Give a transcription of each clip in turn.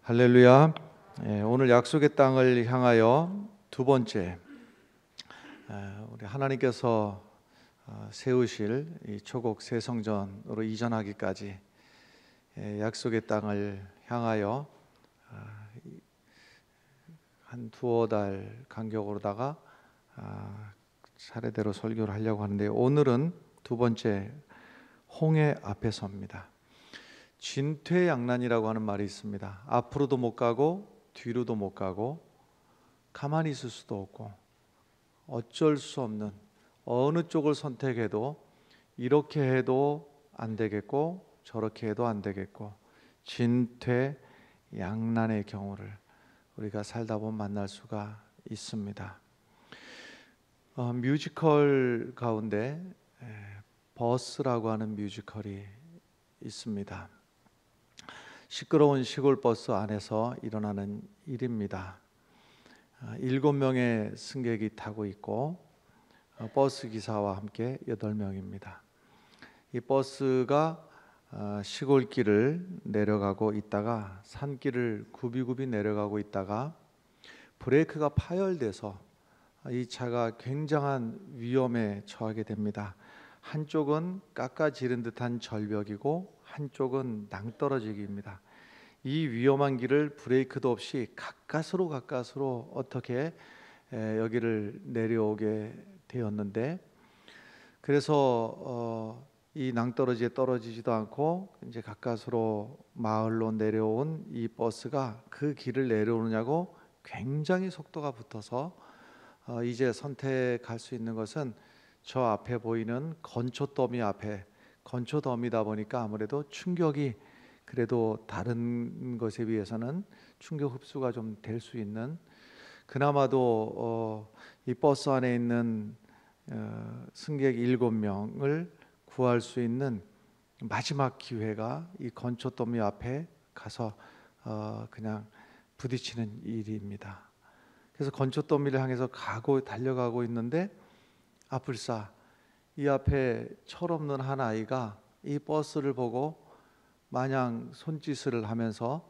할렐루야. 오늘 약속의 땅을 향하여 두 번째 우리 하나님께서 세우실 이 초곡 새 성전으로 이전하기까지 약속의 땅을 향하여 한 두어 달 간격으로다가 차례대로 설교를 하려고 하는데, 오늘은 두 번째 홍해 앞에 섭니다. 진퇴양난이라고 하는 말이 있습니다. 앞으로도 못 가고 뒤로도 못 가고 가만히 있을 수도 없고 어쩔 수 없는, 어느 쪽을 선택해도 이렇게 해도 안 되겠고 저렇게 해도 안 되겠고 진퇴양난의 경우를 우리가 살다 보면 만날 수가 있습니다. 뮤지컬 가운데 버스라고 하는 뮤지컬이 있습니다. 시끄러운 시골 버스 안에서 일어나는 일입니다. 7명의 승객이 타고 있고 버스 기사와 함께 8명입니다. 이 버스가 시골길을 내려가고 있다가 산길을 굽이굽이 내려가고 있다가 브레이크가 파열돼서 이 차가 굉장한 위험에 처하게 됩니다. 한쪽은 깎아지른 듯한 절벽이고 한쪽은 낭떠러지기입니다. 이 위험한 길을 브레이크도 없이 가까스로 어떻게 여기를 내려오게 되었는데, 그래서 이 낭떠러지에 떨어지지도 않고 이제 가까스로 마을로 내려온 이 버스가 그 길을 내려오느냐고 굉장히 속도가 붙어서 이제 선택할 수 있는 것은 저 앞에 보이는 건초더미 앞에, 건초더미다 보니까 아무래도 충격이 그래도 다른 것에 비해서는 충격 흡수가 좀 될 수 있는, 그나마도 이 버스 안에 있는 승객 7명을 구할 수 있는 마지막 기회가 이 건초더미 앞에 가서 그냥 부딪히는 일입니다. 그래서 건초더미를 향해서 달려가고 있는데 아뿔싸 이 앞에 철없는 한 아이가 이 버스를 보고 마냥 손짓을 하면서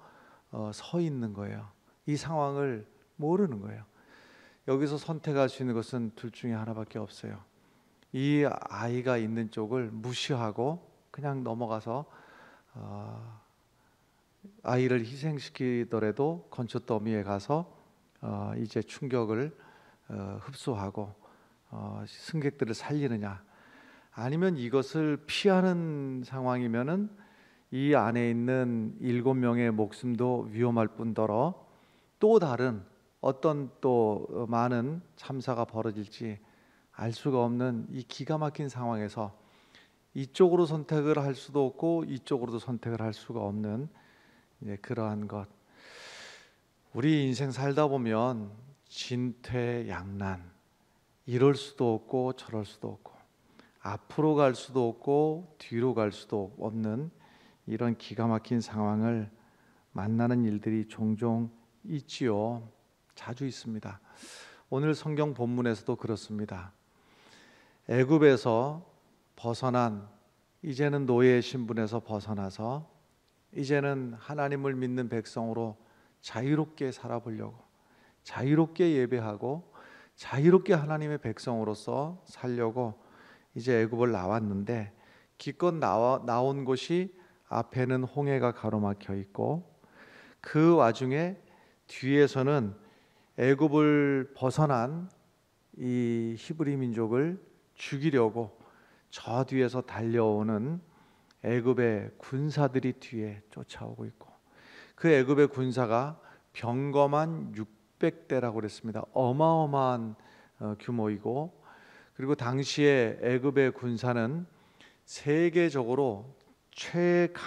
서 있는 거예요. 이 상황을 모르는 거예요. 여기서 선택할 수 있는 것은 둘 중에 하나밖에 없어요. 이 아이가 있는 쪽을 무시하고 그냥 넘어가서 아이를 희생시키더라도 건초더미에 가서 이제 충격을 흡수하고 승객들을 살리느냐, 아니면 이것을 피하는 상황이면은 이 안에 있는 7명의 목숨도 위험할 뿐더러 또 다른 어떤 또 많은 참사가 벌어질지 알 수가 없는 이 기가 막힌 상황에서 이쪽으로 선택을 할 수도 없고 이쪽으로도 선택을 할 수가 없는 그러한 것. 우리 인생 살다 보면 진퇴양난, 이럴 수도 없고 저럴 수도 없고 앞으로 갈 수도 없고 뒤로 갈 수도 없는 이런 기가 막힌 상황을 만나는 일들이 종종 있지요. 자주 있습니다. 오늘 성경 본문에서도 그렇습니다. 애굽에서 벗어난, 이제는 노예의 신분에서 벗어나서 이제는 하나님을 믿는 백성으로 자유롭게 살아보려고, 자유롭게 예배하고 자유롭게 하나님의 백성으로서 살려고 이제 애굽을 나왔는데, 기껏 나온 곳이 앞에는 홍해가 가로막혀 있고 그 와중에 뒤에서는 애굽을 벗어난 이 히브리 민족을 죽이려고 저 뒤에서 달려오는 애굽의 군사들이 뒤에 쫓아오고 있고, 그 애굽의 군사가 병거만 600대라고 그랬습니다. 어마어마한 규모이고, 그리고 당시에 애굽의 군사는 세계적으로 최강의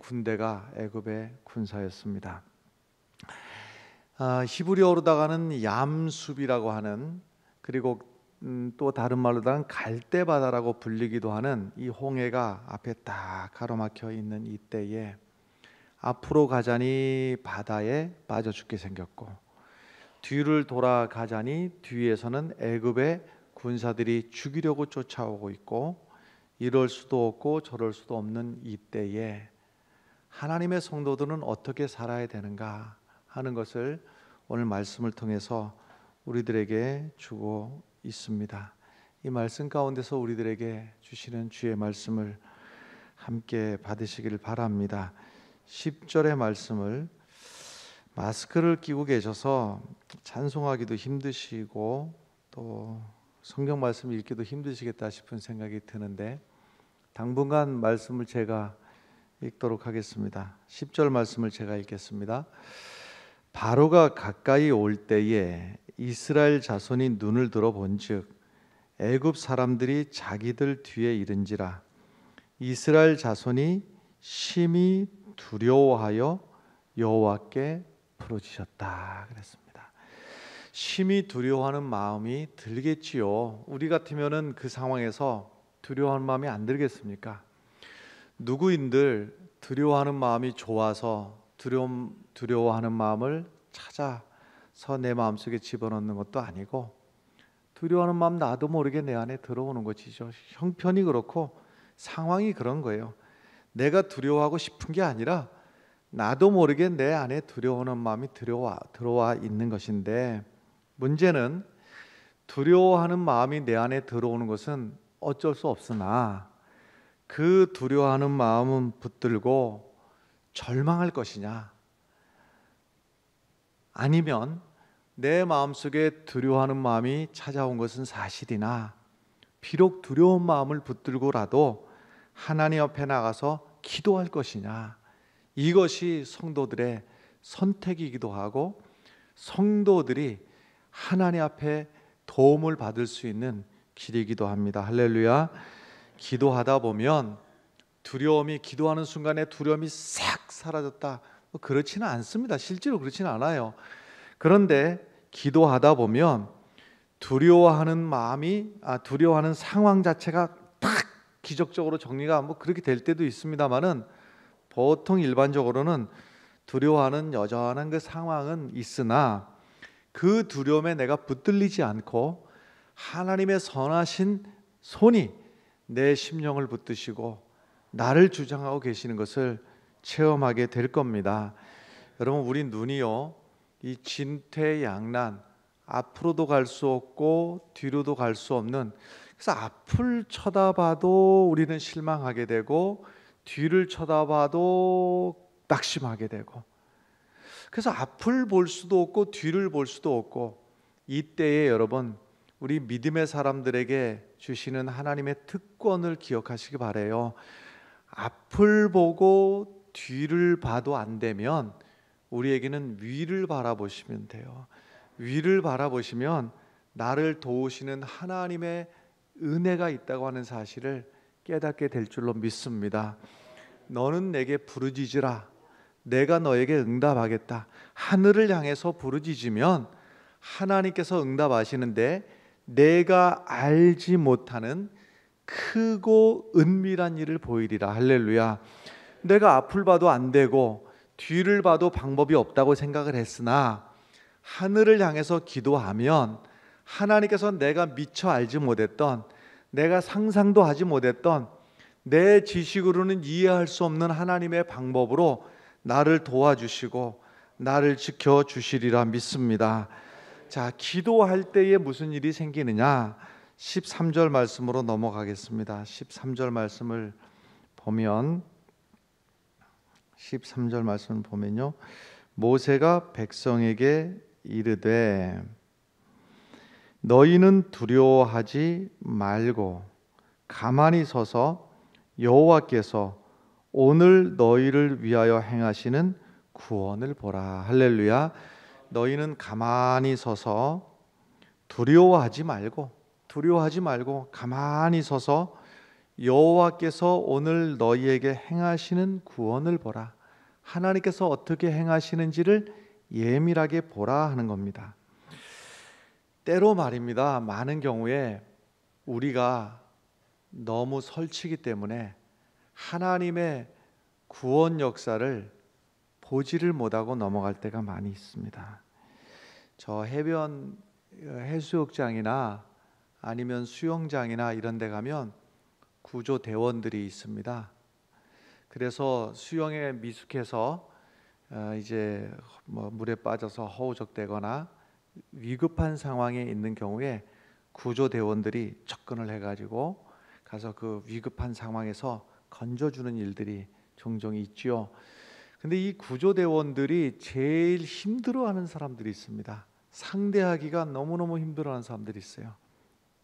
군대가 애굽의 군사였습니다. 히브리어로다가는 얌숲이라고 하는, 그리고 또 다른 말로다가는 갈대바다라고 불리기도 하는 이 홍해가 앞에 딱 가로막혀 있는 이때에 앞으로 가자니 바다에 빠져 죽게 생겼고, 뒤를 돌아가자니 뒤에서는 애굽의 군사들이 죽이려고 쫓아오고 있고, 이럴 수도 없고 저럴 수도 없는 이때에 하나님의 성도들은 어떻게 살아야 되는가 하는 것을 오늘 말씀을 통해서 우리들에게 주고 있습니다. 이 말씀 가운데서 우리들에게 주시는 주의 말씀을 함께 받으시길 바랍니다. 10절의 말씀을, 마스크를 끼고 계셔서 찬송하기도 힘드시고 또 성경 말씀 읽기도 힘드시겠다 싶은 생각이 드는데 당분간 말씀을 제가 읽도록 하겠습니다. 10절 말씀을 제가 읽겠습니다. 바로가 가까이 올 때에 이스라엘 자손이 눈을 들어 본즉 애굽 사람들이 자기들 뒤에 이른지라. 이스라엘 자손이 심히 두려워하여 여호와께 부르짖었다 그랬습니다. 심히 두려워하는 마음이 들겠지요. 우리 같으면은 그 상황에서 두려워하는 마음이 안 들겠습니까? 누구인들 두려워하는 마음이 좋아서 두려워하는 마음을 찾아서 내 마음속에 집어넣는 것도 아니고, 두려워하는 마음 나도 모르게 내 안에 들어오는 것이죠. 형편이 그렇고 상황이 그런 거예요. 내가 두려워하고 싶은 게 아니라 나도 모르게 내 안에 두려워하는 마음이 들어와 있는 것인데, 문제는 두려워하는 마음이 내 안에 들어오는 것은 어쩔 수 없으나 그 두려워하는 마음은 붙들고 절망할 것이냐, 아니면 내 마음속에 두려워하는 마음이 찾아온 것은 사실이나 비록 두려운 마음을 붙들고라도 하나님 앞에 나가서 기도할 것이냐, 이것이 성도들의 선택이기도 하고 성도들이 하나님 앞에 도움을 받을 수 있는 길이기도 합니다. 할렐루야. 기도하다 보면 두려움이, 기도하는 순간에 두려움이 싹 사라졌다, 그렇지는 않습니다. 실제로 그렇지는 않아요. 그런데 기도하다 보면 두려워하는 마음이, 두려워하는 상황 자체가 딱 기적적으로 정리가 그렇게 될 때도 있습니다만은, 보통 일반적으로는 두려워하는 여전한 그 상황은 있으나 그 두려움에 내가 붙들리지 않고 하나님의 선하신 손이 내 심령을 붙드시고 나를 주장하고 계시는 것을 체험하게 될 겁니다. 여러분, 우리 눈이요, 이 진퇴양난, 앞으로도 갈 수 없고 뒤로도 갈 수 없는, 그래서 앞을 쳐다봐도 우리는 실망하게 되고 뒤를 쳐다봐도 낙심하게 되고, 그래서 앞을 볼 수도 없고 뒤를 볼 수도 없고, 이때에 여러분, 우리 믿음의 사람들에게 주시는 하나님의 특권을 기억하시기 바라요. 앞을 보고 뒤를 봐도 안 되면 우리에게는 위를 바라보시면 돼요. 위를 바라보시면 나를 도우시는 하나님의 은혜가 있다고 하는 사실을 깨닫게 될 줄로 믿습니다. 너는 내게 부르짖으라, 내가 너에게 응답하겠다. 하늘을 향해서 부르짖으면 하나님께서 응답하시는데, 내가 알지 못하는 크고 은밀한 일을 보이리라. 할렐루야. 내가 앞을 봐도 안 되고 뒤를 봐도 방법이 없다고 생각을 했으나 하늘을 향해서 기도하면 하나님께서 내가 미처 알지 못했던, 내가 상상도 하지 못했던, 내 지식으로는 이해할 수 없는 하나님의 방법으로 나를 도와주시고 나를 지켜주시리라 믿습니다. 자, 기도할 때에 무슨 일이 생기느냐, 13절 말씀으로 넘어가겠습니다. 13절 말씀을 보면, 13절 말씀을 보면요, 모세가 백성에게 이르되 너희는 두려워하지 말고 가만히 서서 여호와께서 오늘 너희를 위하여 행하시는 구원을 보라. 할렐루야. 너희는 가만히 서서 두려워하지 말고 가만히 서서 여호와께서 오늘 너희에게 행하시는 구원을 보라. 하나님께서 어떻게 행하시는지를 예밀하게 보라 하는 겁니다. 때로 말입니다, 많은 경우에 우리가 너무 설치기 때문에 하나님의 구원 역사를 보지를 못하고 넘어갈 때가 많이 있습니다. 저 해변 해수욕장이나 아니면 수영장이나 이런 데 가면 구조대원들이 있습니다. 그래서 수영에 미숙해서 이제 뭐 물에 빠져서 허우적대거나 위급한 상황에 있는 경우에 구조대원들이 접근을 해가지고 가서 그 위급한 상황에서 건져주는 일들이 종종 있지요. 근데 이 구조대원들이 제일 힘들어하는 사람들이 있습니다. 상대하기가 너무너무 힘들어하는 사람들이 있어요.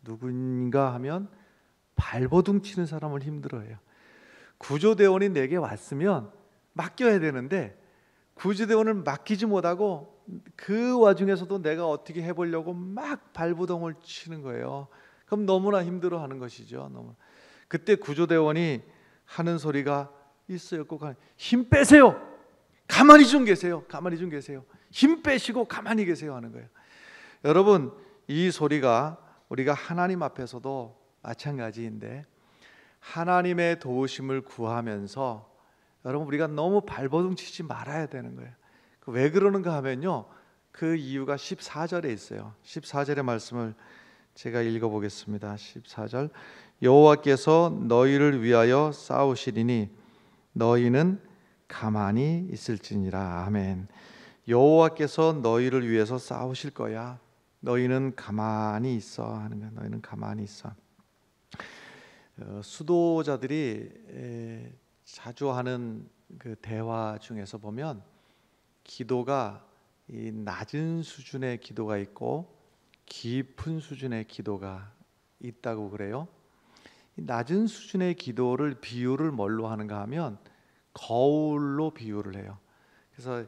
누군가 하면 발버둥 치는 사람을 힘들어해요. 구조대원이 내게 왔으면 맡겨야 되는데 구조대원을 맡기지 못하고 그 와중에서도 내가 어떻게 해보려고 막 발버둥을 치는 거예요. 그럼 너무나 힘들어하는 것이죠. 너무. 그때 구조대원이 하는 소리가 있어요. 꼭 힘 빼세요. 가만히 좀 계세요. 가만히 좀 계세요. 힘 빼시고 가만히 계세요 하는 거예요. 여러분, 이 소리가 우리가 하나님 앞에서도 마찬가지인데 하나님의 도우심을 구하면서 여러분 우리가 너무 발버둥 치지 말아야 되는 거예요. 왜 그러는가 하면요, 그 이유가 14절에 있어요. 14절의 말씀을 제가 읽어보겠습니다. 14절, 여호와께서 너희를 위하여 싸우시리니 너희는 가만히 있을지니라. 아멘. 여호와께서 너희를 위해서 싸우실 거야. 너희는 가만히 있어 하는 거야. 너희는 가만히 있어. 수도자들이 자주 하는 그 대화 중에서 보면 기도가 이 낮은 수준의 기도가 있고 깊은 수준의 기도가 있다고 그래요. 이 낮은 수준의 기도를 비유를 뭘로 하는가 하면 거울로 비유를 해요. 그래서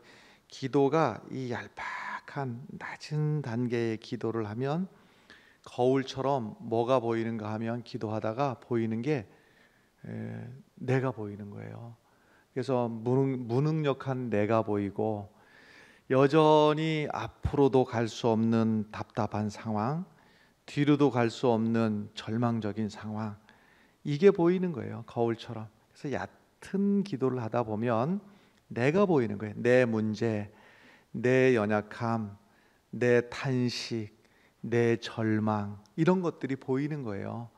기도가 이 얄팍한 낮은 단계의 기도를 하면 거울처럼 뭐가 보이는가 하면 기도하다가 보이는 게 내가 보이는 거예요. 그래서 무능력한 내가 보이고 여전히 앞으로도 갈 수 없는 답답한 상황, 뒤로도 갈 수 없는 절망적인 상황, 이게 보이는 거예요. 거울처럼. 그래서 얕은 기도를 하다 보면 내가 보이는 거예요. 내 문제, 내 연약함, 내 탄식, 내 절망, 이런 것들이 보이는 거예요.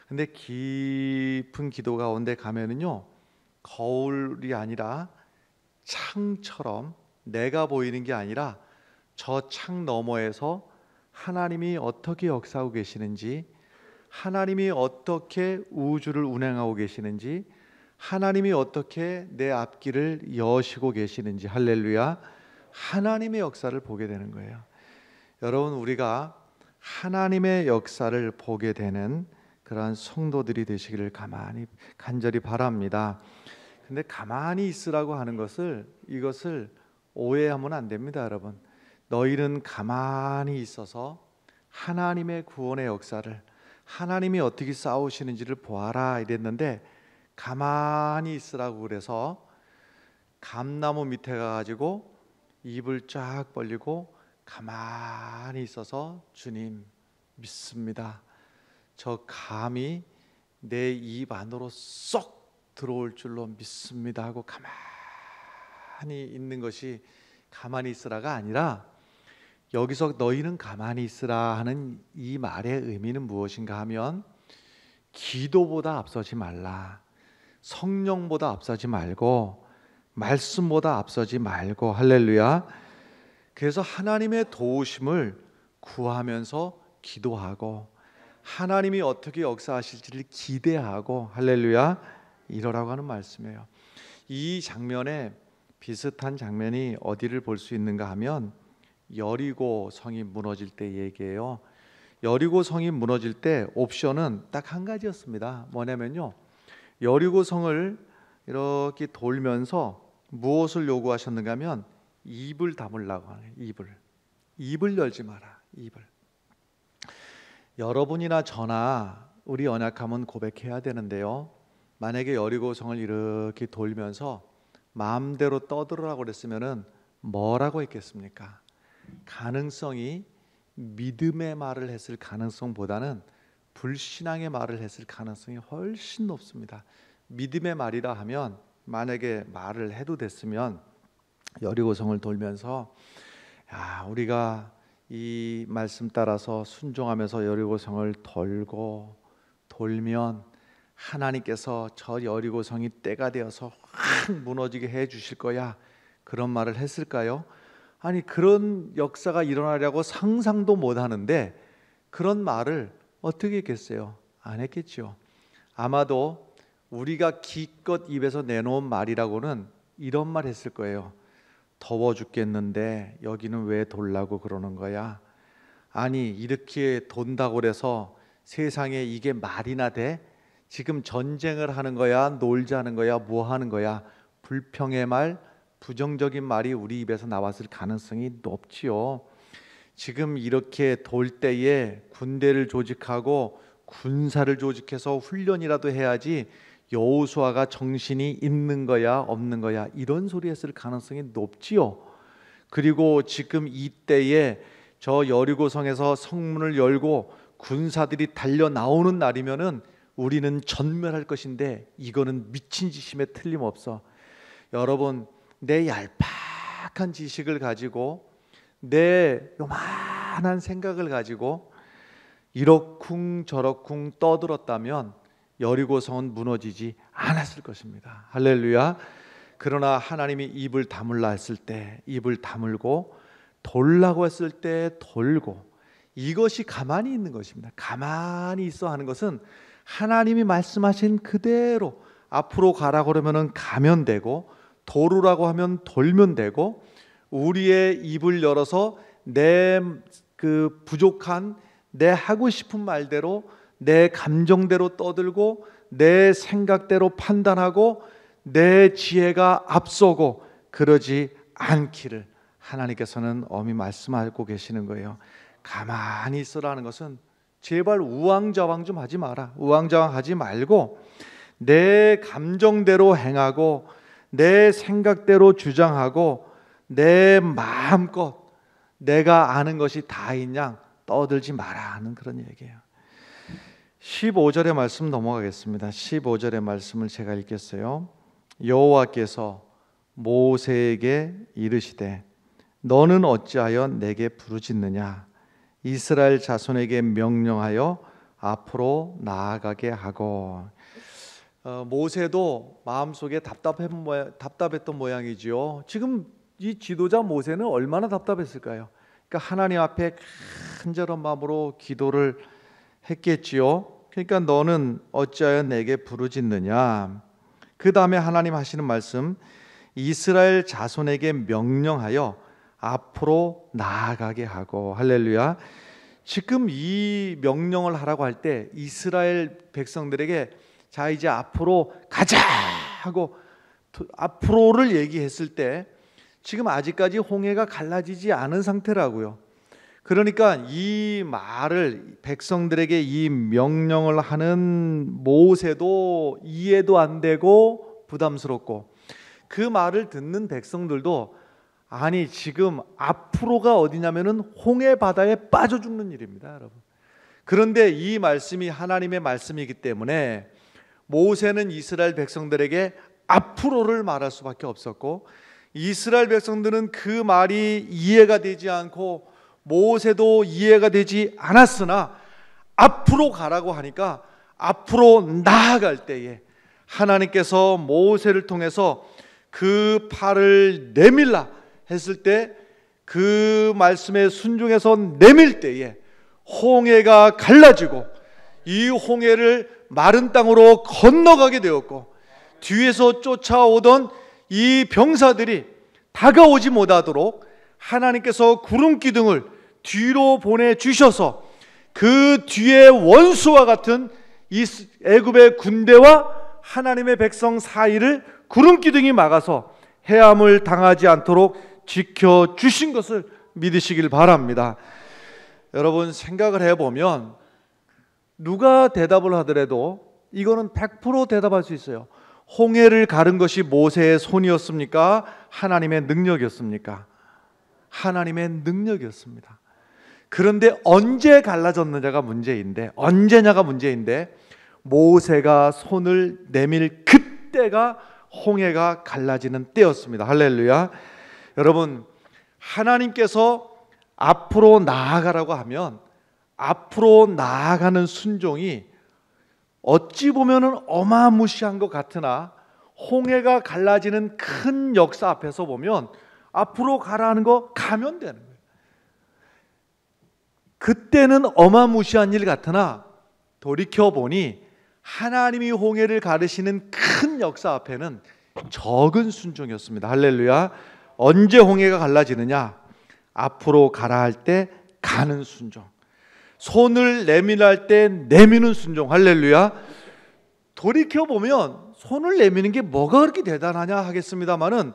근데 깊은 기도 가운데 가면은요, 거울이 아니라 창처럼 내가 보이는 게 아니라 저 창 너머에서 하나님이 어떻게 역사하고 계시는지, 하나님이 어떻게 우주를 운행하고 계시는지, 하나님이 어떻게 내 앞길을 여시고 계시는지, 할렐루야, 하나님의 역사를 보게 되는 거예요. 여러분, 우리가 하나님의 역사를 보게 되는 그러한 성도들이 되시기를 간절히 바랍니다. 근데 가만히 있으라고 하는 이것을 오해하면 안 됩니다, 여러분. 너희는 가만히 있어서 하나님의 구원의 역사를, 하나님이 어떻게 싸우시는지를 보아라 이랬는데, 가만히 있으라고 그래서 감나무 밑에 가가지고 입을 쫙 벌리고 가만히 있어서 주님 믿습니다, 저 감이 내 입 안으로 쏙 들어올 줄로 믿습니다 하고 가만히 있는 것이 가만히 있으라가 아니라, 여기서 너희는 가만히 있으라 하는 이 말의 의미는 무엇인가 하면 기도보다 앞서지 말라, 성령보다 앞서지 말고 말씀보다 앞서지 말고, 할렐루야. 그래서 하나님의 도우심을 구하면서 기도하고 하나님이 어떻게 역사하실지를 기대하고, 할렐루야, 이러라고 하는 말씀이에요. 이 장면에 비슷한 장면이 어디를 볼 수 있는가 하면 여리고 성이 무너질 때 얘기예요. 여리고 성이 무너질 때 옵션은 딱 한 가지였습니다. 뭐냐면요, 여리고 성을 이렇게 돌면서 무엇을 요구하셨는가 하면 입을 다물라고 하네요. 입을 열지 마라. 입을. 여러분이나 저나 우리 연약함은 고백해야 되는데요, 만약에 여리고성을 이렇게 돌면서 마음대로 떠들으라고 그랬으면은 뭐라고 했겠습니까? 가능성이 믿음의 말을 했을 가능성보다는 불신앙의 말을 했을 가능성이 훨씬 높습니다. 믿음의 말이라 하면 만약에 말을 해도 됐으면 여리고성을 돌면서 우리가 이 말씀 따라서 순종하면서 여리고성을 돌면 하나님께서 저 여리고성이 때가 되어서 확 무너지게 해 주실 거야, 그런 말을 했을까요? 아니, 그런 역사가 일어나려고 상상도 못 하는데 그런 말을 어떻게 했겠어요? 안 했겠죠. 아마도 우리가 기껏 입에서 내놓은 말이라고는 이런 말 했을 거예요. 더워 죽겠는데 여기는 왜 돌라고 그러는 거야? 아니, 이렇게 돈다고 그래서 세상에 이게 말이나 돼? 지금 전쟁을 하는 거야? 놀자는 거야? 뭐 하는 거야? 불평의 말, 부정적인 말이 우리 입에서 나왔을 가능성이 높지요. 지금 이렇게 돌 때에 군대를 조직하고 군사를 조직해서 훈련이라도 해야지 여호수아가 정신이 있는 거야 없는 거야, 이런 소리 했을 가능성이 높지요. 그리고 지금 이때에 저 여리고성에서 성문을 열고 군사들이 달려 나오는 날이면은 우리는 전멸할 것인데 이거는 미친 짓임에 틀림없어. 여러분, 내 얄팍한 지식을 가지고 내 요만한 생각을 가지고 이러쿵 저러쿵 떠들었다면 여리고성은 무너지지 않았을 것입니다. 할렐루야. 그러나 하나님이 입을 다물라 했을 때 입을 다물고 돌라고 했을 때 돌고, 이것이 가만히 있는 것입니다. 가만히 있어 하는 것은 하나님이 말씀하신 그대로 앞으로 가라고 그러면 가면 되고, 돌으라고 하면 돌면 되고, 우리의 입을 열어서 내 그 부족한 내 하고 싶은 말대로 내 감정대로 떠들고 내 생각대로 판단하고 내 지혜가 앞서고 그러지 않기를 하나님께서는 엄히 말씀하고 계시는 거예요. 가만히 있으라는 것은 제발 우왕좌왕 좀 하지 마라. 우왕좌왕 하지 말고 내 감정대로 행하고 내 생각대로 주장하고 내 마음껏 내가 아는 것이 다인 양 떠들지 마라 하는 그런 얘기예요. 15절의 말씀 넘어가겠습니다. 15절의 말씀을 제가 읽겠어요. 여호와께서 모세에게 이르시되 너는 어찌하여 내게 부르짖느냐? 이스라엘 자손에게 명령하여 앞으로 나아가게 하고. 모세도 마음속에 답답했던 모양이지요. 지금 이 지도자 모세는 얼마나 답답했을까요? 그러니까 하나님 앞에 간절한 마음으로 기도를 했겠지요. 그러니까 너는 어찌하여 내게 부르짖느냐? 그 다음에 하나님 하시는 말씀, 이스라엘 자손에게 명령하여 앞으로 나아가게 하고. 할렐루야. 지금 이 명령을 하라고 할 때 이스라엘 백성들에게 자 이제 앞으로 가자 하고 앞으로를 얘기했을 때 지금 아직까지 홍해가 갈라지지 않은 상태라고요. 그러니까 이 말을 백성들에게 이 명령을 하는 모세도 이해도 안 되고 부담스럽고, 그 말을 듣는 백성들도 아니 지금 앞으로가 어디냐면은 홍해 바다에 빠져 죽는 일입니다, 여러분. 그런데 이 말씀이 하나님의 말씀이기 때문에 모세는 이스라엘 백성들에게 앞으로를 말할 수밖에 없었고, 이스라엘 백성들은 그 말이 이해가 되지 않고 모세도 이해가 되지 않았으나 앞으로 가라고 하니까 앞으로 나아갈 때에 하나님께서 모세를 통해서 그 팔을 내밀라 했을 때 그 말씀에 순종해서 내밀 때에 홍해가 갈라지고 이 홍해를 마른 땅으로 건너가게 되었고, 뒤에서 쫓아오던 이 병사들이 다가오지 못하도록 하나님께서 구름 기둥을 뒤로 보내주셔서 그 뒤에 원수와 같은 이 애굽의 군대와 하나님의 백성 사이를 구름 기둥이 막아서 해함을 당하지 않도록 지켜주신 것을 믿으시길 바랍니다. 여러분, 생각을 해보면 누가 대답을 하더라도 이거는 100% 대답할 수 있어요. 홍해를 가른 것이 모세의 손이었습니까? 하나님의 능력이었습니까? 하나님의 능력이었습니다. 그런데 언제 갈라졌느냐가 문제인데, 언제냐가 문제인데, 모세가 손을 내밀 그때가 홍해가 갈라지는 때였습니다. 할렐루야. 여러분, 하나님께서 앞으로 나아가라고 하면 앞으로 나아가는 순종이 어찌 보면은 어마무시한 것 같으나 홍해가 갈라지는 큰 역사 앞에서 보면 앞으로 가라는 거 가면 되는 거예요. 그때는 어마무시한 일 같으나 돌이켜보니 하나님이 홍해를 가르시는 큰 역사 앞에는 적은 순종이었습니다. 할렐루야. 언제 홍해가 갈라지느냐? 앞으로 가라 할 때 가는 순종, 손을 내밀 할 때 내미는 순종. 할렐루야. 돌이켜보면 손을 내미는 게 뭐가 그렇게 대단하냐 하겠습니다마는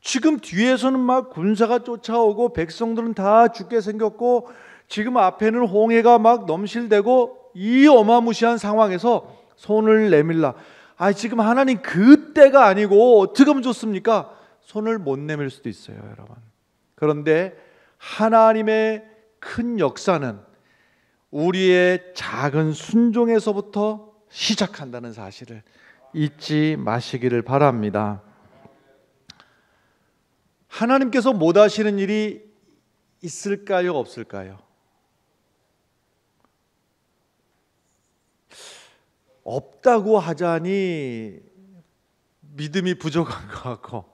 지금 뒤에서는 막 군사가 쫓아오고 백성들은 다 죽게 생겼고 지금 앞에는 홍해가 막 넘실대고 이 어마무시한 상황에서 손을 내밀라. 지금 하나님 그때가 아니고 어떻게 하면 좋습니까? 손을 못 내밀 수도 있어요, 여러분. 그런데 하나님의 큰 역사는 우리의 작은 순종에서부터 시작한다는 사실을 잊지 마시기를 바랍니다. 하나님께서 못 하시는 일이 있을까요, 없을까요? 없다고 하자니 믿음이 부족한 것 같고,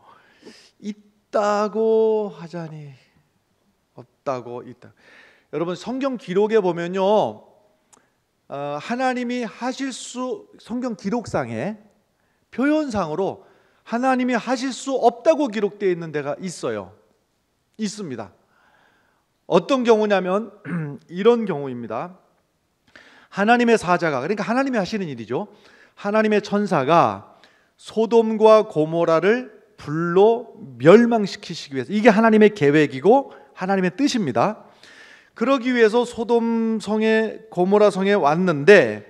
있다고 하자니 없다고 있다. 여러분, 성경 기록에 보면요, 하나님이 하실 수, 성경 기록상에 표현상으로 하나님이 하실 수 없다고 기록되어 있는 데가 있어요. 있습니다. 어떤 경우냐면 이런 경우입니다. 하나님의 사자가, 그러니까 하나님이 하시는 일이죠. 하나님의 천사가 소돔과 고모라를 불로 멸망시키시기 위해서, 이게 하나님의 계획이고 하나님의 뜻입니다. 그러기 위해서 소돔 성에, 고모라 성에 왔는데,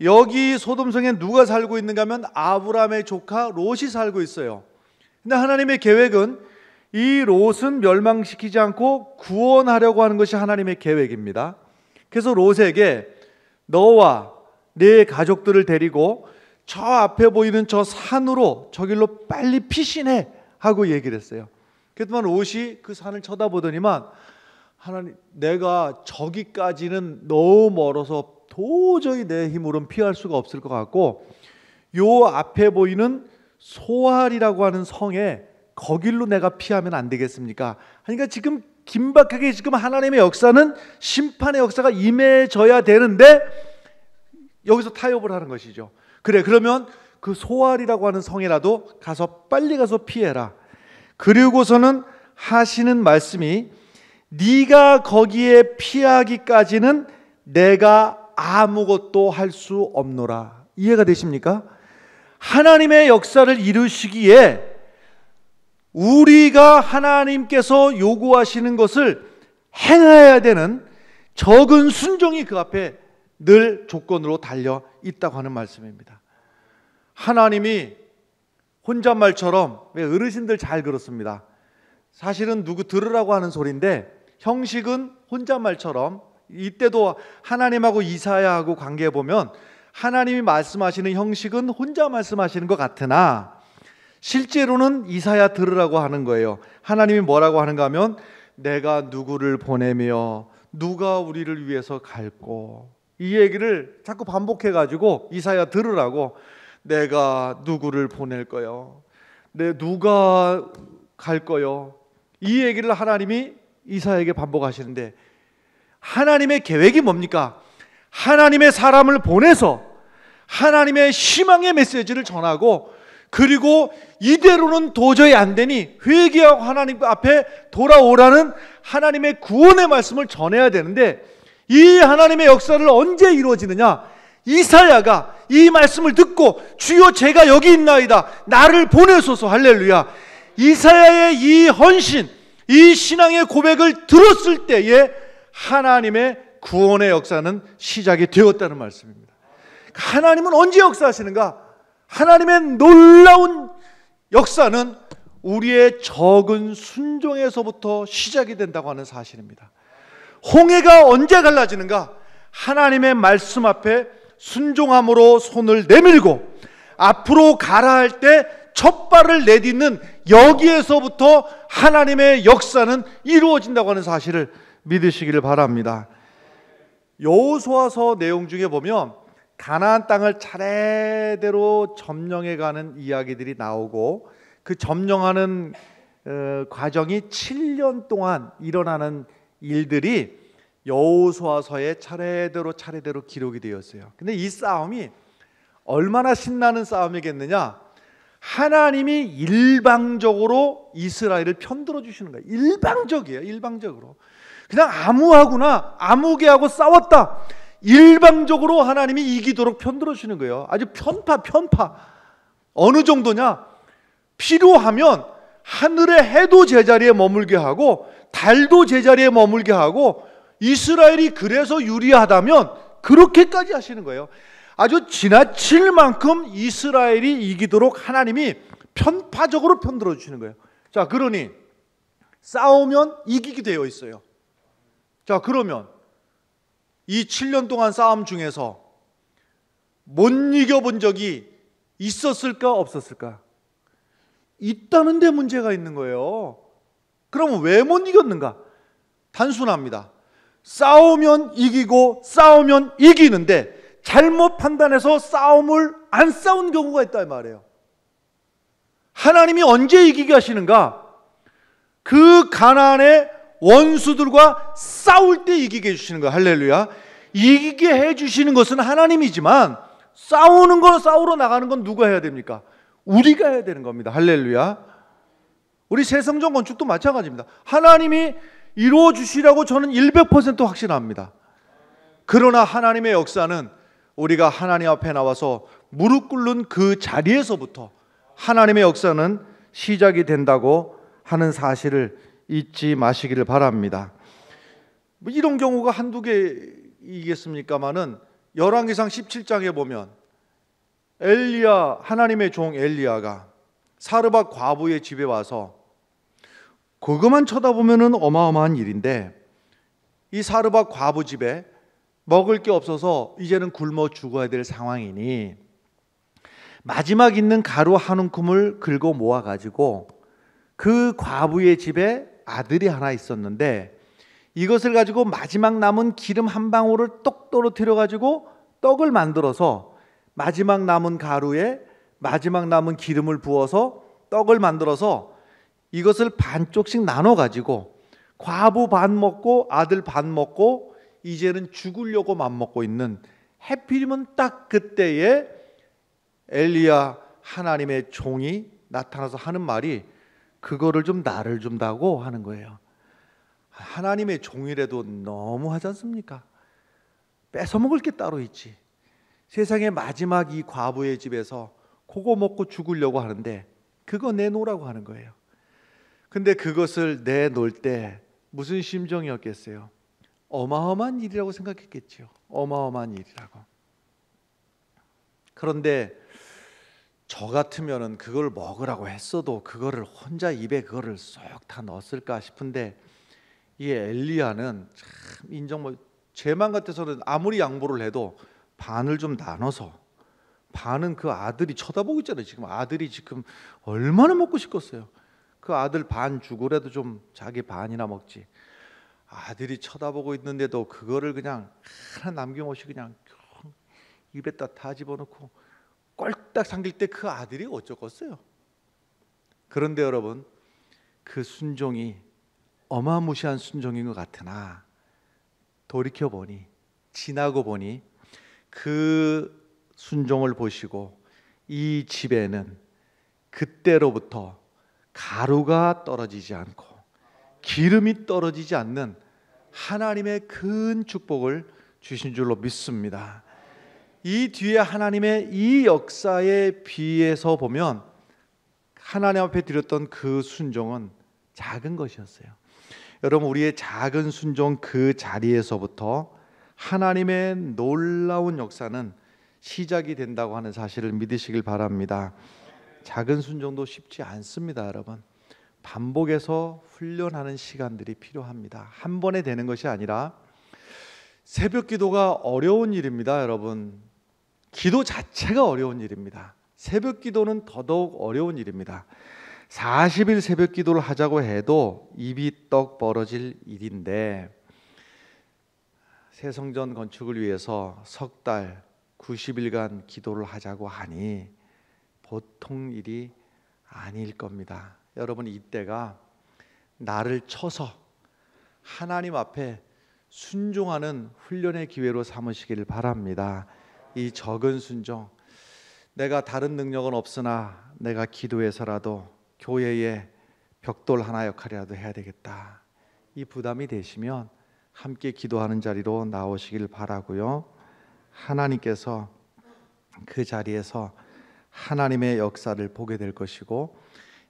여기 소돔 성에 누가 살고 있는가 하면 아브라함의 조카 롯이 살고 있어요. 근데 하나님의 계획은 이 롯은 멸망시키지 않고 구원하려고 하는 것이 하나님의 계획입니다. 그래서 롯에게 너와 네 가족들을 데리고 저 앞에 보이는 저 산으로, 저 길로 빨리 피신해 하고 얘기를 했어요. 그랬더니 롯이 그 산을 쳐다보더니만, 하나님, 내가 저기까지는 너무 멀어서 도저히 내 힘으로는 피할 수가 없을 것 같고, 요 앞에 보이는 소알이라고 하는 성에 거길로 내가 피하면 안 되겠습니까? 그러니까 지금 긴박하게 지금 하나님의 역사는, 심판의 역사가 임해져야 되는데 여기서 타협을 하는 것이죠. 그래, 그러면 그 소알이라고 하는 성이라도 가서 빨리 가서 피해라. 그리고서는 하시는 말씀이, 네가 거기에 피하기까지는 내가 아무것도 할 수 없노라. 이해가 되십니까? 하나님의 역사를 이루시기에 우리가 하나님께서 요구하시는 것을 행해야 되는 적은 순종이 그 앞에 늘 조건으로 달려 있다고 하는 말씀입니다. 하나님이 혼잣말처럼, 왜 어르신들 잘 그렇습니다. 사실은 누구 들으라고 하는 소리인데 형식은 혼잣말처럼, 이때도 하나님하고 이사야하고 관계해 보면 하나님이 말씀하시는 형식은 혼자 말씀하시는 것 같으나 실제로는 이사야 들으라고 하는 거예요. 하나님이 뭐라고 하는가 하면, 내가 누구를 보내며 누가 우리를 위해서 갈고, 이 얘기를 자꾸 반복해 가지고 이사야 들으라고, 내가 누구를 보낼 거요, 누가 갈 거요, 이 얘기를 하나님이 이사야에게 반복하시는데, 하나님의 계획이 뭡니까? 하나님의 사람을 보내서 하나님의 희망의 메시지를 전하고, 그리고 이대로는 도저히 안 되니 회개하고 하나님 앞에 돌아오라는 하나님의 구원의 말씀을 전해야 되는데, 이 하나님의 역사를 언제 이루어지느냐? 이사야가 이 말씀을 듣고 주여 제가 여기 있나이다, 나를 보내소서. 할렐루야. 이사야의 이 헌신, 이 신앙의 고백을 들었을 때에 하나님의 구원의 역사는 시작이 되었다는 말씀입니다. 하나님은 언제 역사하시는가? 하나님의 놀라운 역사는 우리의 적은 순종에서부터 시작이 된다고 하는 사실입니다. 홍해가 언제 갈라지는가? 하나님의 말씀 앞에 순종함으로 손을 내밀고 앞으로 가라 할 때 첫 발을 내딛는 여기에서부터 하나님의 역사는 이루어진다고 하는 사실을 믿으시기를 바랍니다. 여호수아서 내용 중에 보면 가나안 땅을 차례대로 점령해가는 이야기들이 나오고 그 점령하는 과정이 7년 동안 일어나는 일들이 여호수아서에 차례대로 기록이 되었어요. 근데 이 싸움이 얼마나 신나는 싸움이겠느냐? 하나님이 일방적으로 이스라엘을 편들어 주시는 거예요. 일방적이에요. 일방적으로. 그냥 아무하고나 아무개하고 싸웠다. 일방적으로 하나님이 이기도록 편들어 주시는 거예요. 아주 편파. 어느 정도냐? 필요하면 하늘의 해도 제자리에 머물게 하고 달도 제자리에 머물게 하고 이스라엘이 그래서 유리하다면 그렇게까지 하시는 거예요. 아주 지나칠 만큼 이스라엘이 이기도록 하나님이 편파적으로 편들어 주시는 거예요. 자, 그러니 싸우면 이기게 되어 있어요. 자, 그러면 이 7년 동안 싸움 중에서 못 이겨본 적이 있었을까 없었을까? 있다는 데 문제가 있는 거예요. 그럼 왜 못 이겼는가? 단순합니다. 싸우면 이기고 싸우면 이기는데 잘못 판단해서 싸움을 안 싸운 경우가 있다 이 말이에요. 하나님이 언제 이기게 하시는가? 그 가나안의 원수들과 싸울 때 이기게 해주시는 거예요. 할렐루야. 이기게 해주시는 것은 하나님이지만 싸우는 건 싸우러 나가는 건 누가 해야 됩니까? 우리가 해야 되는 겁니다. 할렐루야. 우리 새성전 건축도 마찬가지입니다. 하나님이 이루어 주시라고 저는 100% 확신합니다. 그러나 하나님의 역사는 우리가 하나님 앞에 나와서 무릎 꿇는 그 자리에서부터 하나님의 역사는 시작이 된다고 하는 사실을 잊지 마시기를 바랍니다. 이런 경우가 한두 개이겠습니까마는 열왕기상 17장에 보면 엘리야, 하나님의 종 엘리야가 사르밧 과부의 집에 와서 그것만 쳐다보면은 어마어마한 일인데 이 사르밧 과부 집에 먹을 게 없어서 이제는 굶어 죽어야 될 상황이니 마지막 있는 가루 한 움큼을 긁어 모아가지고 그 과부의 집에 아들이 하나 있었는데 이것을 가지고 마지막 남은 기름 한 방울을 똑 떨어뜨려 가지고 떡을 만들어서 마지막 남은 가루에 마지막 남은 기름을 부어서 떡을 만들어서 이것을 반쪽씩 나눠 가지고 과부 반 먹고 아들 반 먹고 이제는 죽으려고 맘먹고 있는, 해필이면 딱 그때에 엘리야 하나님의 종이 나타나서 하는 말이 그거를 좀 나를 준다고 하는 거예요. 하나님의 종이라도 너무 하지 않습니까? 뺏어 먹을 게 따로 있지. 세상의 마지막 이 과부의 집에서 그거 먹고 죽으려고 하는데 그거 내놓으라고 하는 거예요. 근데 그것을 내놓을 때 무슨 심정이었겠어요? 어마어마한 일이라고 생각했겠죠. 어마어마한 일이라고. 그런데 저 같으면은 그걸 먹으라고 했어도 그거를 혼자 입에 그거를 쏙 다 넣었을까 싶은데 이 엘리야는 참 제만 같아서는 아무리 양보를 해도 반을 좀 나눠서, 반은 그 아들이 쳐다보고 있잖아요. 지금 아들이 지금 얼마나 먹고 싶겠어요. 그 아들 반 주고라도 좀 자기 반이나 먹지. 아들이 쳐다보고 있는데도 그거를 그냥 하나 남김없이 그냥 입에다 다 집어넣고 꼴딱 삼킬 때 그 아들이 어쩌겠어요. 그런데 여러분, 그 순종이 어마무시한 순종인 것 같으나 돌이켜보니, 지나고 보니 그 순종을 보시고 이 집에는 그때로부터 가루가 떨어지지 않고 기름이 떨어지지 않는 하나님의 큰 축복을 주신 줄로 믿습니다. 이 뒤에 하나님의 이 역사에 비해서 보면 하나님 앞에 드렸던 그 순종은 작은 것이었어요. 여러분, 우리의 작은 순종 그 자리에서부터 하나님의 놀라운 역사는 시작이 된다고 하는 사실을 믿으시길 바랍니다. 작은 순종도 쉽지 않습니다, 여러분. 반복해서 훈련하는 시간들이 필요합니다. 한 번에 되는 것이 아니라 새벽 기도가 어려운 일입니다, 여러분. 기도 자체가 어려운 일입니다. 새벽 기도는 더더욱 어려운 일입니다. 40일 새벽 기도를 하자고 해도 입이 떡 벌어질 일인데, 새 성전 건축을 위해서 석 달, 90일간 기도를 하자고 하니 보통 일이 아닐 겁니다. 여러분, 이때가 나를 쳐서 하나님 앞에 순종하는 훈련의 기회로 삼으시기를 바랍니다. 이 적은 순종, 내가 다른 능력은 없으나 내가 기도해서라도 교회에 벽돌 하나 역할이라도 해야 되겠다, 이 부담이 되시면 함께 기도하는 자리로 나오시길 바라고요. 하나님께서 그 자리에서 하나님의 역사를 보게 될 것이고,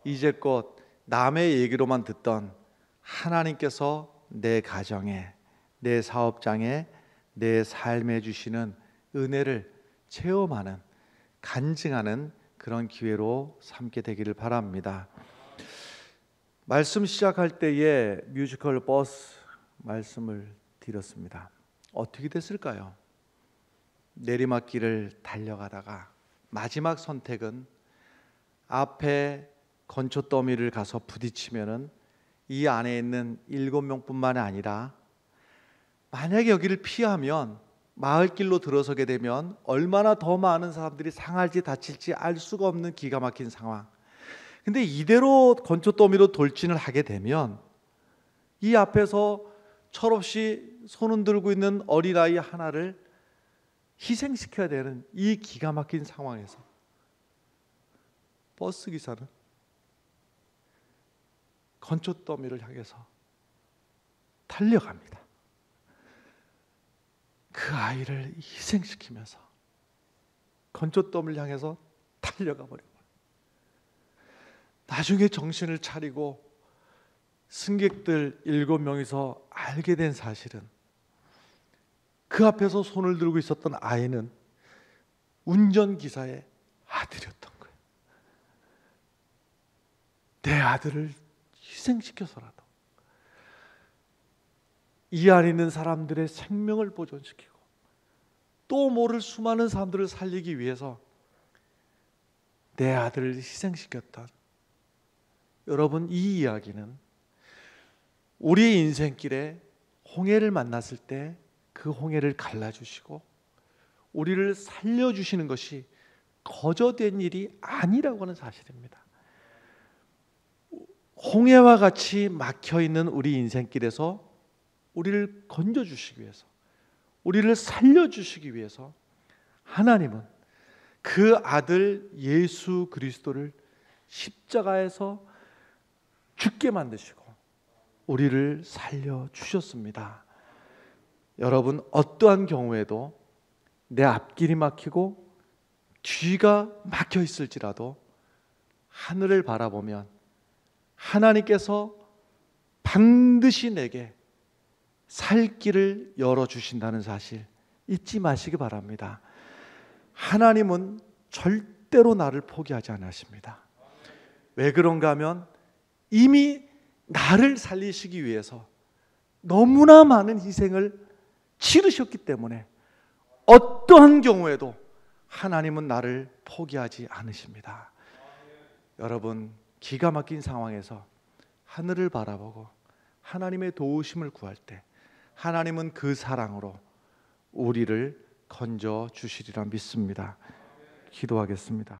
이제껏 남의 얘기로만 듣던 하나님께서 내 가정에, 내 사업장에, 내 삶에 주시는 은혜를 체험하는, 간증하는 그런 기회로 삼게 되기를 바랍니다. 말씀 시작할 때에 뮤지컬 버스 말씀을 드렸습니다. 어떻게 됐을까요? 내리막길을 달려가다가 마지막 선택은 앞에 건초 더미를 가서 부딪히면은 이 안에 있는 7명뿐만이 아니라, 만약에 여기를 피하면 마을길로 들어서게 되면 얼마나 더 많은 사람들이 상할지 다칠지 알 수가 없는 기가 막힌 상황. 근데 이대로 건초 더미로 돌진을 하게 되면 이 앞에서 철없이 손 흔들고 있는 어린아이 하나를 희생시켜야 되는 이 기가 막힌 상황에서 버스 기사는 건초 더미를 향해서 달려갑니다. 그 아이를 희생시키면서 건초 더미를 향해서 달려가 버려요. 나중에 정신을 차리고 승객들 7명이서 알게 된 사실은, 그 앞에서 손을 들고 있었던 아이는 운전기사의 아들이었던 거예요. 내 아들을 희생시켜서라도 이 안에 있는 사람들의 생명을 보존시키고 또 모를 수많은 사람들을 살리기 위해서 내 아들을 희생시켰던, 여러분, 이 이야기는 우리 인생길에 홍해를 만났을 때 그 홍해를 갈라주시고 우리를 살려주시는 것이 거저된 일이 아니라고 하는 사실입니다. 홍해와 같이 막혀있는 우리 인생길에서 우리를 건져주시기 위해서, 우리를 살려주시기 위해서 하나님은 그 아들 예수 그리스도를 십자가에서 죽게 만드시고 우리를 살려주셨습니다. 여러분, 어떠한 경우에도 내 앞길이 막히고 뒤가 막혀 있을지라도 하늘을 바라보면 하나님께서 반드시 내게 살 길을 열어주신다는 사실 잊지 마시기 바랍니다. 하나님은 절대로 나를 포기하지 않으십니다. 왜 그런가 하면 이미 나를 살리시기 위해서 너무나 많은 희생을 치르셨기 때문에 어떠한 경우에도 하나님은 나를 포기하지 않으십니다. 여러분, 기가 막힌 상황에서 하늘을 바라보고 하나님의 도우심을 구할 때 하나님은 그 사랑으로 우리를 건져 주시리라 믿습니다. 기도하겠습니다.